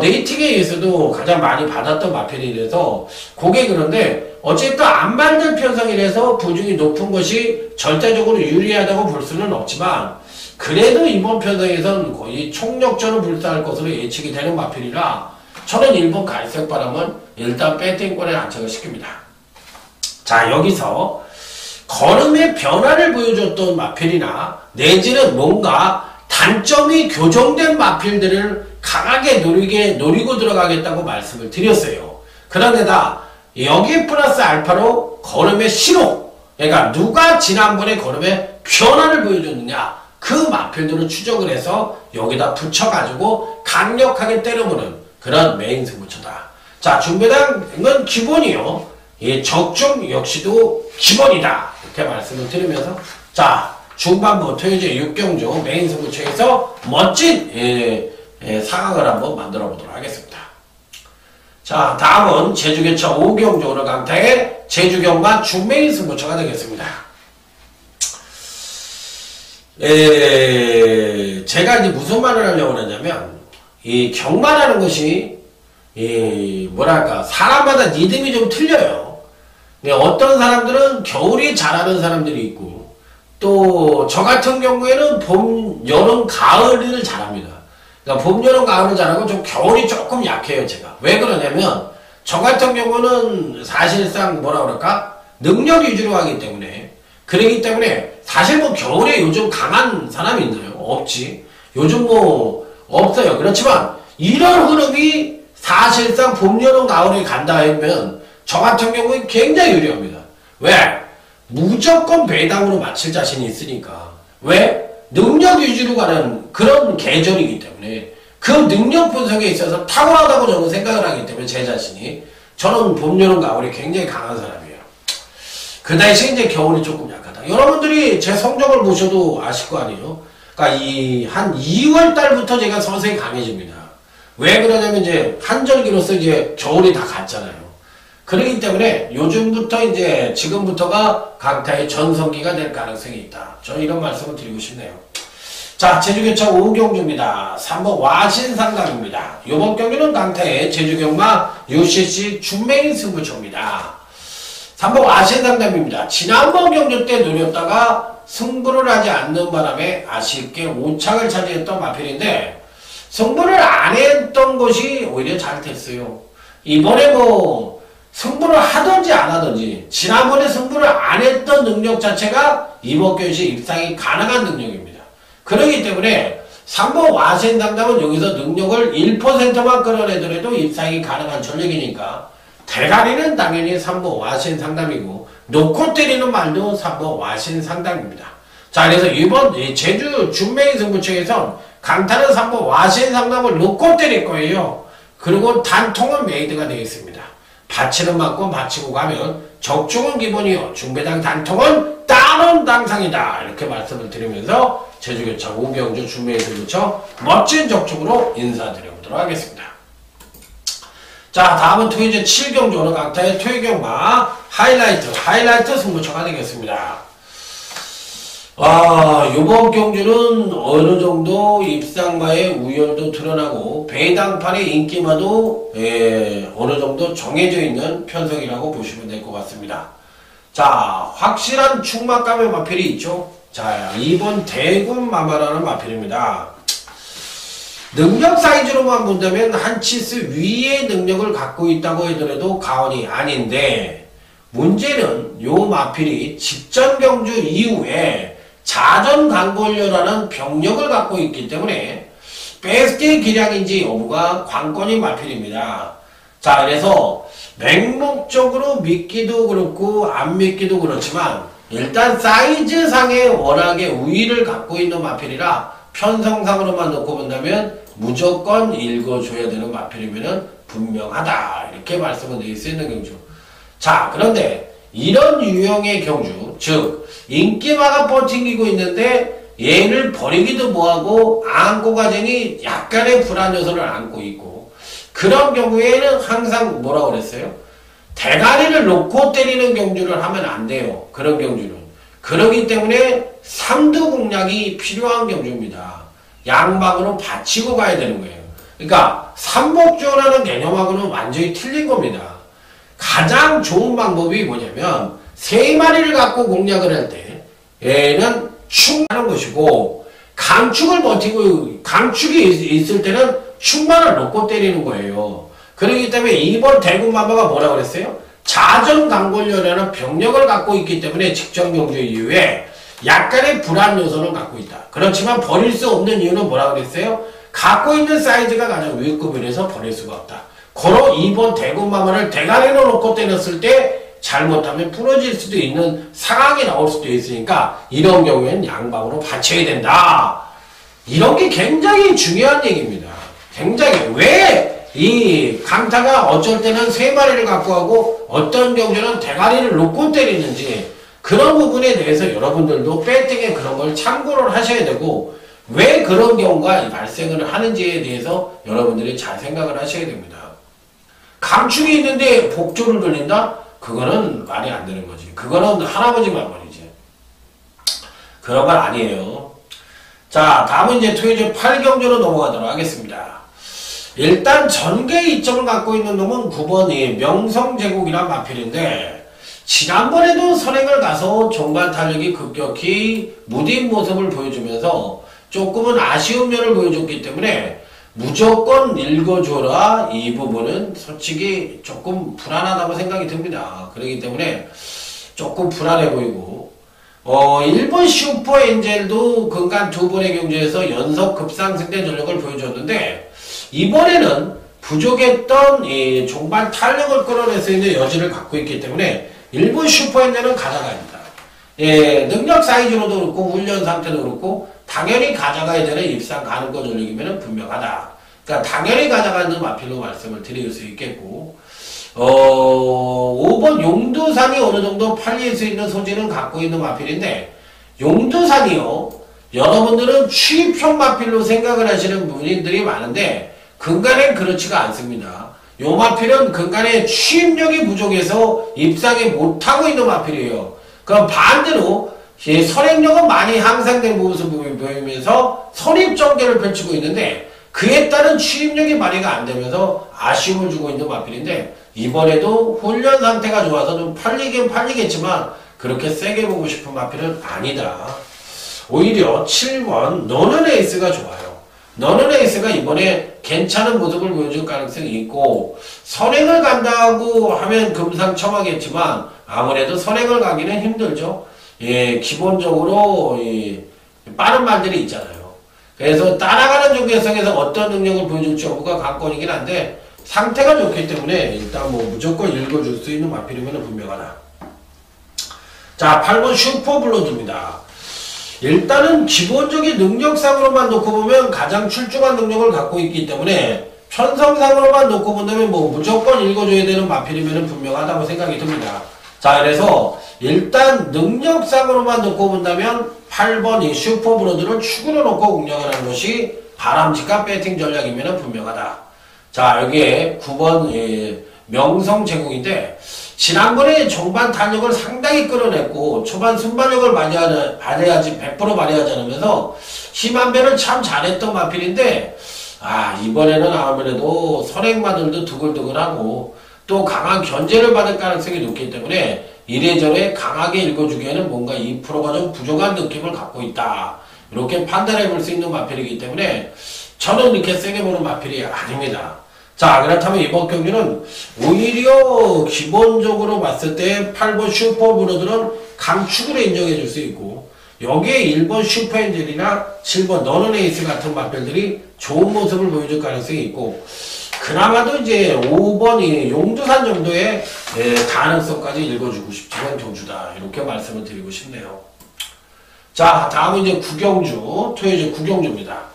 Speaker 1: 레이팅에 의해서도 가장 많이 받았던 마필이라서 그게 그런데, 어쨌든 안 만든 편성이라서 부중이 높은 것이 절대적으로 유리하다고 볼 수는 없지만, 그래도 이번 편성에선 거의 총력전을 불사할 것으로 예측이 되는 마필이라 저는 1번 갈색바람은 일단 배팅권에 안착을 시킵니다. 자, 여기서 걸음의 변화를 보여줬던 마필이나 내지는 뭔가 단점이 교정된 마필들을 강하게 노리고 들어가겠다고 말씀을 드렸어요. 그런데다 여기 플러스 알파로 걸음의 신호, 그러니까 누가 지난번에 걸음의 변화를 보여줬느냐, 그 마필들을 추적을 해서 여기다 붙여가지고 강력하게 때려보는 그런 메인 승부처다. 자, 중배당은 기본이요. 적중 역시도 기본이다, 이렇게 말씀을 드리면서, 자, 중반부 토요제 6경주 메인 승부처에서 멋진 상황을 한번 만들어 보도록 하겠습니다. 자, 다음은 제주교차 5경주 오늘 강타의 제주경마 중메인 승부처가 되겠습니다. 제가 이제 무슨 말을 하려고 하냐면, 이 경마라는 것이 뭐랄까, 사람마다 리듬이 좀 틀려요. 어떤 사람들은 겨울이 잘하는 사람들이 있고, 또 저 같은 경우에는 봄, 여름, 가을을 잘합니다. 그러니까 봄, 여름, 가을을 잘하고 좀 겨울이 조금 약해요, 제가. 왜 그러냐면, 저 같은 경우는 사실상 뭐라 그럴까? 능력 위주로 하기 때문에, 그러기 때문에 사실 겨울에 요즘 강한 사람이 있나요? 없지. 요즘 없어요. 그렇지만 이런 흐름이 사실상 봄, 여름, 가을에 간다 하면 저 같은 경우에 굉장히 유리합니다. 왜? 무조건 배당으로 맞힐 자신이 있으니까. 왜? 능력 위주로 가는 그런 계절이기 때문에 그 능력 분석에 있어서 탁월하다고 저는 생각을 하기 때문에 제 자신이 저는 봄, 여름, 가을이 굉장히 강한 사람이에요. 그 대신 이제 겨울이 조금 약하다. 여러분들이 제 성적을 보셔도 아실 거 아니에요? 그러니까 한 2월 달부터 제가 서서히 강해집니다. 왜 그러냐면 이제 한절기로서 이제 겨울이 다 갔잖아요. 그렇기 때문에 요즘부터 이제 지금부터가 강타의 전성기가 될 가능성이 있다. 저는 이런 말씀을 드리고 싶네요. 자, 제주교차 5경주입니다. 3번 와신상담입니다. 이번 경기는 강타의 제주경마 UCC 준메인 승부처입니다. 3번 와신상담입니다. 지난번 경주 때 노렸다가 승부를 하지 않는 바람에 아쉽게 5착을 차지했던 마필인데 승부를 안 했던 것이 오히려 잘 됐어요. 이번에 뭐 승부를 하든지 안 하든지 지난번에 승부를 안 했던 능력 자체가 이번 경기에 입상이 가능한 능력입니다. 그렇기 때문에 3번 와신상담은 여기서 능력을 1%만 끌어내더라도 입상이 가능한 전력이니까 대가리는 당연히 3번 와신상담이고 놓고 때리는 말도 3번 와신상담입니다. 자, 그래서 이번 제주 준메인 승부처에선 강타는 3번 와신상담을 놓고 때릴 거예요. 그리고 단통은 메이드가 되겠습니다. 받치는 만큼 받치고 가면 적중은 기본이요. 중배당 단통은 따는 당상이다. 이렇게 말씀을 드리면서 제주교차 5경주 준메인 승부처 멋진 적중으로 인사드려보도록 하겠습니다. 자, 다음은 토요제 7경주 오늘 강타의 토요경마 하이라이트 승부처가 되겠습니다. 요번 경주는 어느 정도 입상마의 우열도 드러나고 배당판의 인기마도 어느 정도 정해져 있는 편성이라고 보시면 될 것 같습니다. 자, 확실한 충막감의 마필이 있죠. 자, 2번 대군마마라는 마필입니다. 능력 사이즈로만 본다면 한 치수 위의 능력을 갖고 있다고 하더라도 가언이 아닌데 문제는 요 마필이 직전 경주 이후에 자전강골려라는 병력을 갖고 있기 때문에 베스트의 기량인지 여부가 관건인 마필입니다. 자, 그래서 맹목적으로 믿기도 그렇고 안 믿기도 그렇지만 일단 사이즈상에 워낙에 우위를 갖고 있는 마필이라 편성상으로만 놓고 본다면 무조건 읽어줘야 되는 마필이면 분명하다. 이렇게 말씀을 드릴 수 있는 경주. 자, 그런데 이런 유형의 경주, 즉 인기마가 버팅기고 있는데 얘를 버리기도 뭐하고 안고 가자니 약간의 불안 요소를 안고 있고 그런 경우에는 항상 뭐라고 그랬어요? 대가리를 놓고 때리는 경주를 하면 안 돼요. 그런 경주는. 그러기 때문에 3두 공략이 필요한 경주입니다. 양방으로 받치고 가야 되는 거예요. 그러니까 삼복조라는 개념하고는 완전히 틀린 겁니다. 가장 좋은 방법이 뭐냐면 3마리를 갖고 공략을 할 때 얘는 축하는 것이고 강축을 버티고 강축이 있을 때는 축만을 놓고 때리는 거예요. 그렇기 때문에 이번 대군마마가 뭐라고 그랬어요? 자전강골려라는 병력을 갖고 있기 때문에 직전 경주 이후에 약간의 불안 요소를 갖고 있다. 그렇지만 버릴 수 없는 이유는 뭐라고 그랬어요? 갖고 있는 사이즈가 가장 위급이라서 버릴 수가 없다. 고로 이번 대군마마를 대가리로 놓고 때렸을 때 잘못하면 부러질 수도 있는 상황이 나올 수도 있으니까 이런 경우에는 양방으로 받쳐야 된다. 이런 게 굉장히 중요한 얘기입니다. 굉장히 왜 이 강타가 어쩔 때는 3마리를 갖고 하고 어떤 경우는 대가리를 놓고 때리는지 그런 부분에 대해서 여러분들도 배팅에 그런 걸 참고를 하셔야 되고 왜 그런 경우가 발생을 하는지에 대해서 여러분들이 잘 생각을 하셔야 됩니다. 강축이 있는데 복조를 돌린다? 그거는 말이 안 되는 거지. 그거는 할아버지 말말이지. 그런 건 아니에요. 자, 다음은 이제 토요일 8경주로 넘어가도록 하겠습니다. 일단 전개 이점을 갖고 있는 놈은 9번이 명성제국이란 마필인데 지난번에도 선행을 가서 종반 탄력이 급격히 무딘 모습을 보여주면서 조금은 아쉬운 면을 보여줬기 때문에 무조건 읽어줘라. 이 부분은 솔직히 조금 불안하다고 생각이 듭니다. 그렇기 때문에 조금 불안해 보이고 일본 슈퍼엔젤도 근간 2번의 경주에서 연속 급상승된 전력을 보여줬는데 이번에는 부족했던 이 종반 탄력을 끌어낼 수 있는 여지를 갖고 있기 때문에 일본 슈퍼핸드는 가져가야 합니다. 예, 능력 사이즈로도 그렇고 훈련 상태도 그렇고 당연히 가져가야 되는 입상 가능권 전력이면 분명하다. 그러니까 당연히 가져가는 마필로 말씀을 드릴 수 있겠고 5번 용두산이 어느 정도 팔릴 수 있는 소지는 갖고 있는 마필인데 용두산이요. 여러분들은 취입형 마필로 생각을 하시는 분들이 많은데 근간엔 그렇지가 않습니다. 요 마필은 근간에 취입력이 부족해서 입상이 못하고 있는 마필이에요. 그럼 반대로 선행력은 많이 향상된 모습을 보이면서 선입전개를 펼치고 있는데 그에 따른 취입력이 발휘가 안 되면서 아쉬움을 주고 있는 마필인데 이번에도 훈련 상태가 좋아서 좀 팔리긴 팔리겠지만 그렇게 세게 보고 싶은 마필은 아니다. 오히려 7번 너는 에이스가 좋아요. 너는 에이스가 이번에 괜찮은 모습을 보여줄 가능성이 있고 선행을 간다고 하면 금상첨화겠지만 아무래도 선행을 가기는 힘들죠. 예, 기본적으로 빠른 말들이 있잖아요. 그래서 따라가는 중개성에서 어떤 능력을 보여줄지 여부가 관건이긴 한데 상태가 좋기 때문에 일단 뭐 무조건 읽어줄 수 있는 마필이면 분명하다. 자, 8번 슈퍼블러드입니다. 일단은 기본적인 능력상으로만 놓고 보면 가장 출중한 능력을 갖고 있기 때문에 편성상으로만 놓고 본다면 뭐 무조건 읽어줘야 되는 마필이면 분명하다고 생각이 듭니다. 자, 그래서 일단 능력상으로만 놓고 본다면 8번 이 슈퍼브로드를 축으로 놓고 공략을 하는 것이 바람직한 배팅 전략이면 분명하다. 자, 여기에 9번 명성 제국인데 지난번에 종반 탄력을 상당히 끌어냈고 초반 순발력을 발휘하지 100% 발휘하지 않으면서 힘한 배를 참 잘했던 마필인데 이번에는 아무래도 선행마들도 두글두글하고 또 강한 견제를 받을 가능성이 높기 때문에 이래저래 강하게 읽어주기에는 뭔가 2%가 좀 부족한 느낌을 갖고 있다. 이렇게 판단해 볼 수 있는 마필이기 때문에 저는 이렇게 세게 보는 마필이 아닙니다. 자, 그렇다면 이번 경기는 오히려 기본적으로 봤을 때 8번 슈퍼브로드는 강축으로 인정해 줄 수 있고 여기에 1번 슈퍼엔젤이나 7번 너는 에이스 같은 마필들이 좋은 모습을 보여줄 가능성이 있고 그나마도 이제 5번이 용두산 정도의 가능성까지 읽어주고 싶지만 경주다. 이렇게 말씀을 드리고 싶네요. 자, 다음은 이제 구경주, 토요일 구경주입니다.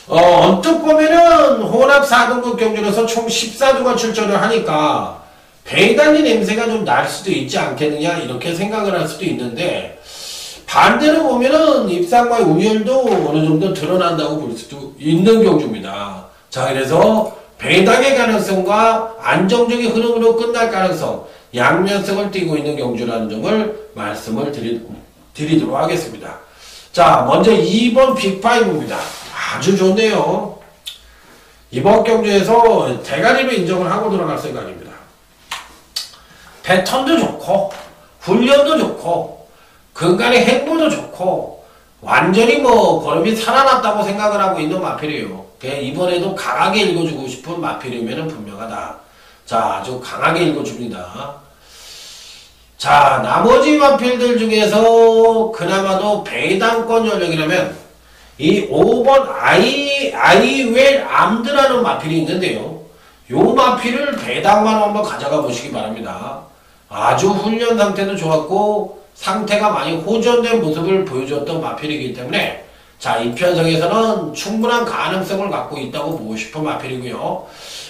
Speaker 1: 언뜻 보면은 혼합 4등급 경주에서 총 14두가 출전을 하니까 배달리 냄새가 좀 날 수도 있지 않겠느냐 이렇게 생각을 할 수도 있는데 반대로 보면은 입상과의 우열도 어느 정도 드러난다고 볼 수도 있는 경주입니다. 자, 그래서 배당의 가능성과 안정적인 흐름으로 끝날 가능성 양면성을 띠고 있는 경주라는 점을 말씀을 드리도록 하겠습니다. 자, 먼저 2번 빅5입니다. 아주 좋네요. 이번 경주에서 대가리로 인정을 하고 들어갈 생각입니다. 패턴도 좋고 훈련도 좋고 근간의 행보도 좋고 완전히 뭐 걸음이 살아났다고 생각을 하고 있는 마필이에요. 이번에도 강하게 읽어주고 싶은 마필이면 분명하다. 자, 아주 강하게 읽어줍니다. 자, 나머지 마필들 중에서 그나마도 배당권 전력이라면 이 5번 아이웰 암드라는 마필이 있는데요. 요 마필을 배당만 한번 가져가 보시기 바랍니다. 아주 훈련 상태도 좋았고 상태가 많이 호전된 모습을 보여줬던 마필이기 때문에 자, 이 편성에서는 충분한 가능성을 갖고 있다고 보고 싶은 마필이고요.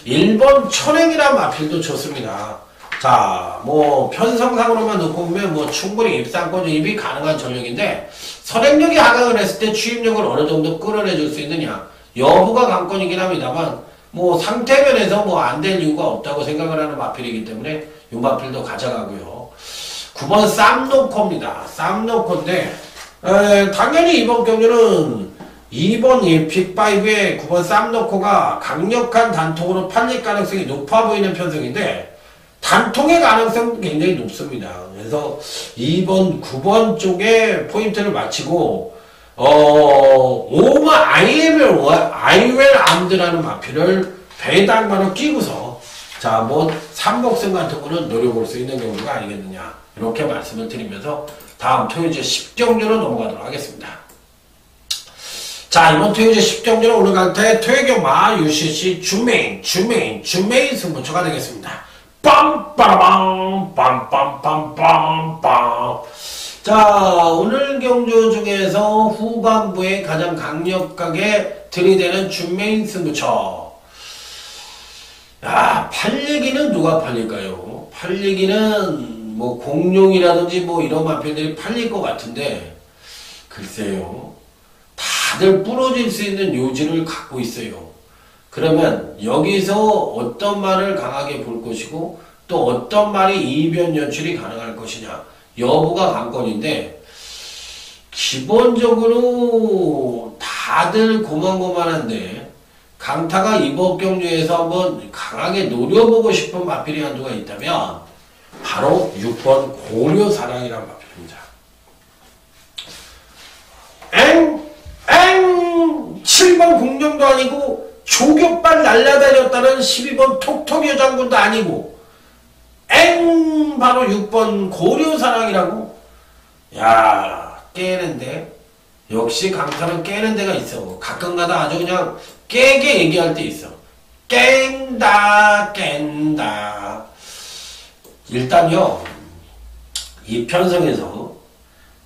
Speaker 1: 1번 천행이라는 마필도 좋습니다. 자, 뭐 편성상으로만 놓고 보면 뭐 충분히 입상권 유입이 가능한 전력인데 선행력이 하강을 했을 때 취입력을 어느 정도 끌어내줄 수 있느냐 여부가 관건이긴 합니다만 뭐 상태면에서 뭐 안 될 이유가 없다고 생각을 하는 마필이기 때문에 이 마필도 가져가고요. 9번 쌈노코입니다. 쌈노코인데 당연히 이번 경기는 2번 이 빅5의 9번 쌈노코가 강력한 단통으로 팔릴 가능성이 높아 보이는 편성인데 단통의 가능성은 굉장히 높습니다. 그래서 2번, 9번 쪽에 포인트를 맞추고 5번 아이웰 암드라는 마필을 배당만을 끼고서 자, 뭐 삼복승 같은 거는 노려볼 수 있는 경우가 아니겠느냐 이렇게 말씀을 드리면서 다음 토요일 10경주로 넘어가도록 하겠습니다. 자, 이번 토요일 10경기는 오늘 강타의 토요경마 UCC 준메인 승부처가 되겠습니다. 빰빠라밤 빰빰빰빰빰. 자, 오늘 경주 중에서 후반부에 가장 강력하게 들이대는 준메인 승부처. 야, 팔리기는 누가 팔릴까요? 팔리기는 뭐 공룡이라든지 뭐 이런 마필들이 팔릴 것 같은데, 글쎄요. 다들 부러질 수 있는 요지를 갖고 있어요. 그러면 여기서 어떤 말을 강하게 볼 것이고 또 어떤 말이 이변 연출이 가능할 것이냐 여부가 관건인데, 기본적으로 다들 고만고만한데 강타가 이번 경주에서 한번 강하게 노려보고 싶은 마필이 한두가 있다면 바로 6번 고려사랑이라는 마필입니다. 7번 공룡도 아니고 조격발 날라다녔다는 12번 톡톡여 장군도 아니고 바로 6번 고려사랑이라고. 야, 깨는데 역시 강타는 깨는 데가 있어. 가끔가다 아주 그냥 깨게 얘기할 때 있어. 깬다. 일단요, 이 편성에서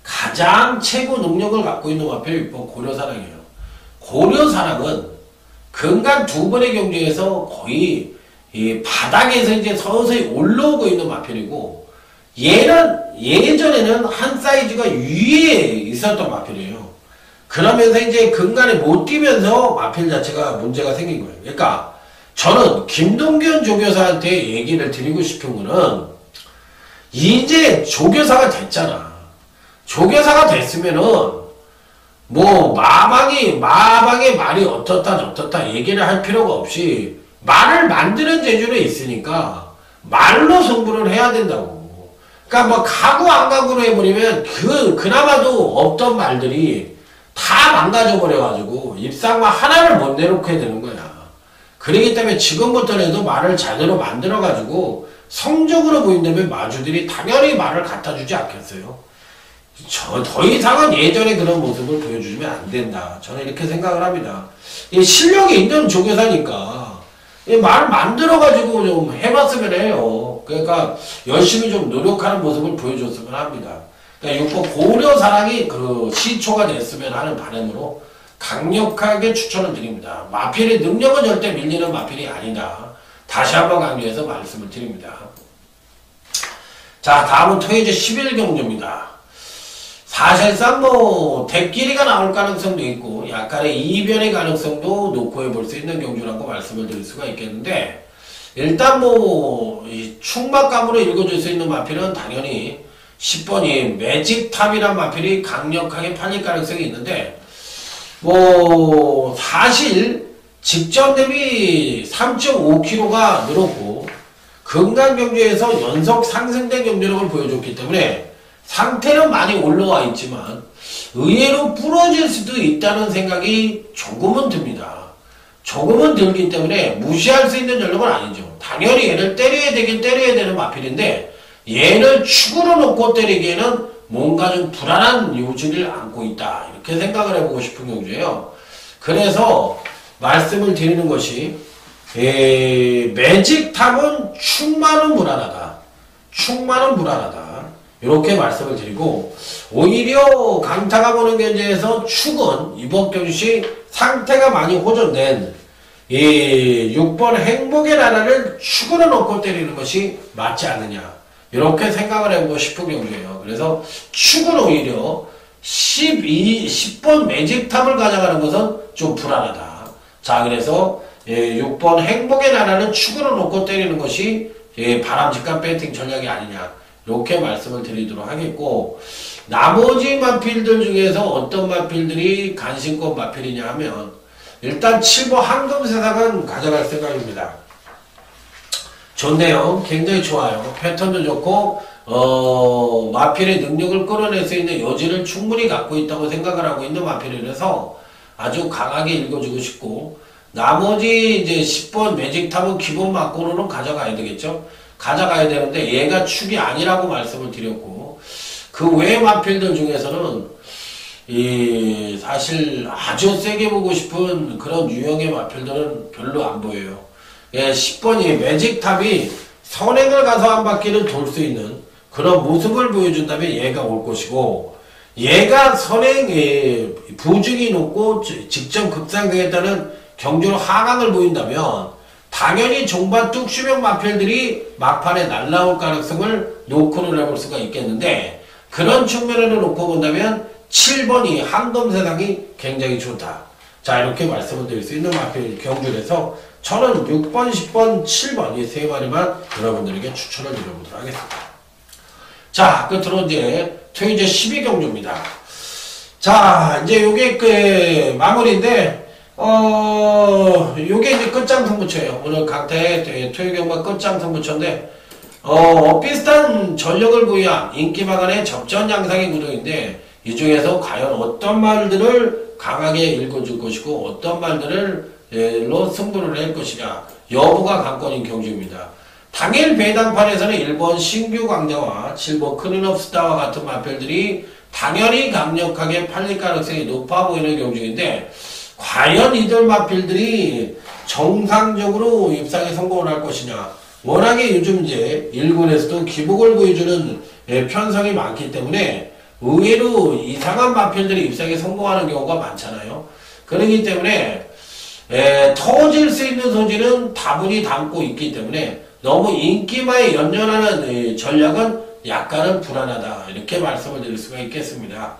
Speaker 1: 가장 최고 능력을 갖고 있는 마필이 6번 고려사랑이에요. 고려사랑은 근간 두 번의 경주에서 거의 이 바닥에서 이제 서서히 올라오고 있는 마필이고, 얘는 예전에는 한 사이즈가 위에 있었던 마필이에요. 그러면서 이제 근간에 못 뛰면서 마필 자체가 문제가 생긴 거예요. 그러니까 저는 김동균 조교사한테 얘기를 드리고 싶은 거는, 이제 조교사가 됐잖아. 조교사가 됐으면은 뭐 마방의 말이 어떻다 얘기를 할 필요가 없이 말을 만드는 재주는 있으니까 말로 승부를 해야 된다고. 그러니까 뭐 가구 안 가구로 해버리면 그나마도 없던 말들이 다 망가져 버려가지고 입상만 하나를 못 내놓게 되는 거야. 그렇기 때문에 지금부터라도 말을 제대로 만들어가지고 성적으로 보인다면 마주들이 당연히 말을 갖다 주지 않겠어요? 더 이상은 예전에 그런 모습을 보여주면 안 된다. 저는 이렇게 생각을 합니다. 실력이 있는 조교사니까 말 만들어가지고 좀 해봤으면 해요. 그러니까 열심히 좀 노력하는 모습을 보여줬으면 합니다. 그러니까 6번 고려사랑이 그 시초가 됐으면 하는 바람으로 강력하게 추천을 드립니다. 마필의 능력은 절대 밀리는 마필이 아니다. 다시 한번 강조해서 말씀을 드립니다. 자, 다음은 토요일 10일 경주입니다. 사실상 뭐 대끼리가 나올 가능성도 있고 약간의 이변의 가능성도 놓고 볼 수 있는 경주라고 말씀을 드릴 수가 있겠는데, 일단 뭐 충막감으로 읽어줄 수 있는 마필은 당연히 10번이 매직탑이란 마필이 강력하게 팔릴 가능성이 있는데, 뭐 사실 직전 대비 3.5kg가 늘었고 근간 경주에서 연속 상승된 경주력을 보여줬기 때문에 상태는 많이 올라와 있지만 의외로 부러질 수도 있다는 생각이 조금은 듭니다. 조금은 들기 때문에 무시할 수 있는 전력은 아니죠. 당연히 얘를 때려야 되는 마필인데, 얘를 축으로 놓고 때리기에는 뭔가 좀 불안한 요지를 안고 있다. 이렇게 생각을 해보고 싶은 경우예요. 그래서 말씀을 드리는 것이, 매직탑은 축만은 불안하다. 이렇게 말씀을 드리고, 오히려 강타가 보는 견제에서 축은 이번 경시 상태가 많이 호전된 6번 행복의 나라를 축으로 놓고 때리는 것이 맞지 않느냐, 이렇게 생각을 해보고 싶은 경우예요. 그래서 축은 오히려 10번 매직탑을 가져가는 것은 좀 불안하다. 자, 그래서 6번 행복의 나라는 축으로 놓고 때리는 것이 바람직한 배팅 전략이 아니냐, 이렇게 말씀을 드리도록 하겠고, 나머지 마필들 중에서 어떤 마필들이 간신권 마필이냐 하면, 일단 7번 황금세상은 가져갈 생각입니다. 좋네요. 굉장히 좋아요. 패턴도 좋고 마필의 능력을 끌어낼 수 있는 여지를 충분히 갖고 있다고 생각을 하고 있는 마필이라서 아주 강하게 읽어주고 싶고, 나머지 이제 10번 매직탑은 기본 막고로는 가져가야 되겠죠. 가져가야 되는데 얘가 축이 아니라고 말씀을 드렸고, 그 외의 마필들 중에서는 사실 아주 세게 보고 싶은 그런 유형의 마필들은 별로 안 보여요. 예, 10번이 매직탑이 선행을 가서 한 바퀴를 돌 수 있는 그런 모습을 보여준다면 얘가 올 것이고, 얘가 선행 부중이 높고 직전 급상승했다는 경주로 하강을 보인다면 당연히 종반 뚝슈명 마필들이 막판에 날라올 가능성을 노크를 해볼 수가 있겠는데, 그런 측면으로 놓고 본다면 7번이 한검세상이 굉장히 좋다. 자, 이렇게 말씀을 드릴 수 있는 마필 경주에서 저는 6번, 10번, 7번 이 세 마리만 여러분들에게 추천을 드려보도록 하겠습니다. 자, 끝으로 이제 토요일 12경주입니다. 자, 이제 요게 마무리인데, 요게 이제 끝장 승부처예요. 오늘 강타의 토요일 경마 끝장 승부처인데, 비슷한 전력을 부여한 인기마간의 접전 양상의 구도인데, 이 중에서 과연 어떤 말들을 강하게 읽어줄 것이고 어떤 말들로 승부를 할 것이냐 여부가 관건인 경주입니다. 당일 배당판에서는 1번 신규 광대와 7번 크린업 스타와 같은 마필들이 당연히 강력하게 팔릴 가능성이 높아 보이는 경주인데, 과연 이들 마필들이 정상적으로 입상에 성공을 할 것이냐. 워낙에 요즘 이제 1군에서도 기복을 보여주는 편성이 많기 때문에 의외로 이상한 마필들이 입상에 성공하는 경우가 많잖아요. 그렇기 때문에 터질 수 있는 소지는 다분히 담고 있기 때문에 너무 인기마에 연연하는 전략은 약간은 불안하다, 이렇게 말씀을 드릴 수가 있겠습니다.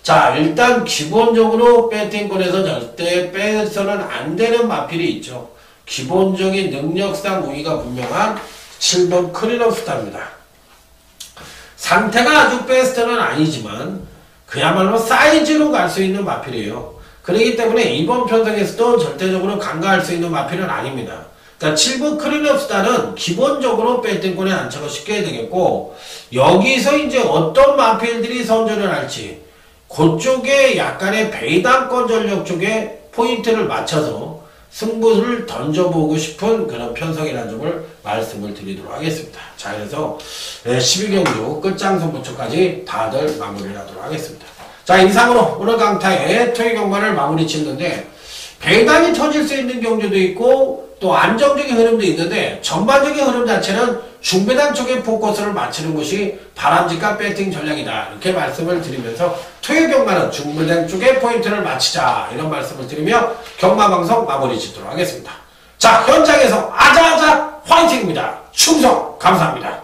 Speaker 1: 자, 일단 기본적으로 배팅권에서 절대 빼서는 안 되는 마필이 있죠. 기본적인 능력상 우위가 분명한 7번 크린업 스타입니다. 상태가 아주 베스트는 아니지만 그야말로 사이즈로 갈 수 있는 마필이에요. 그렇기 때문에 이번 편성에서도 절대적으로 간과할 수 있는 마필은 아닙니다. 그러니까 7번 크린업 스타는 기본적으로 배팅권에 안착을 시켜야 되겠고, 여기서 이제 어떤 마필들이 선전을 할지 그쪽에 약간의 배당권 전력 쪽에 포인트를 맞춰서 승부를 던져보고 싶은 그런 편성이라는 점을 말씀을 드리도록 하겠습니다. 자, 그래서 12경주 끝장 승부처까지 다들 마무리를 하도록 하겠습니다. 자, 이상으로 오늘 강타의 토요일 경마를 마무리 짓는데, 배당이 터질 수 있는 경주도 있고 또 안정적인 흐름도 있는데, 전반적인 흐름 자체는 중배당 쪽에 포커스를 맞추는 것이 바람직한 배팅 전략이다, 이렇게 말씀을 드리면서 토요일 경마는 중배당 쪽에 포인트를 맞추자, 이런 말씀을 드리며 경마방송 마무리 짓도록 하겠습니다. 자, 현장에서 아자아자 화이팅입니다. 충성 감사합니다.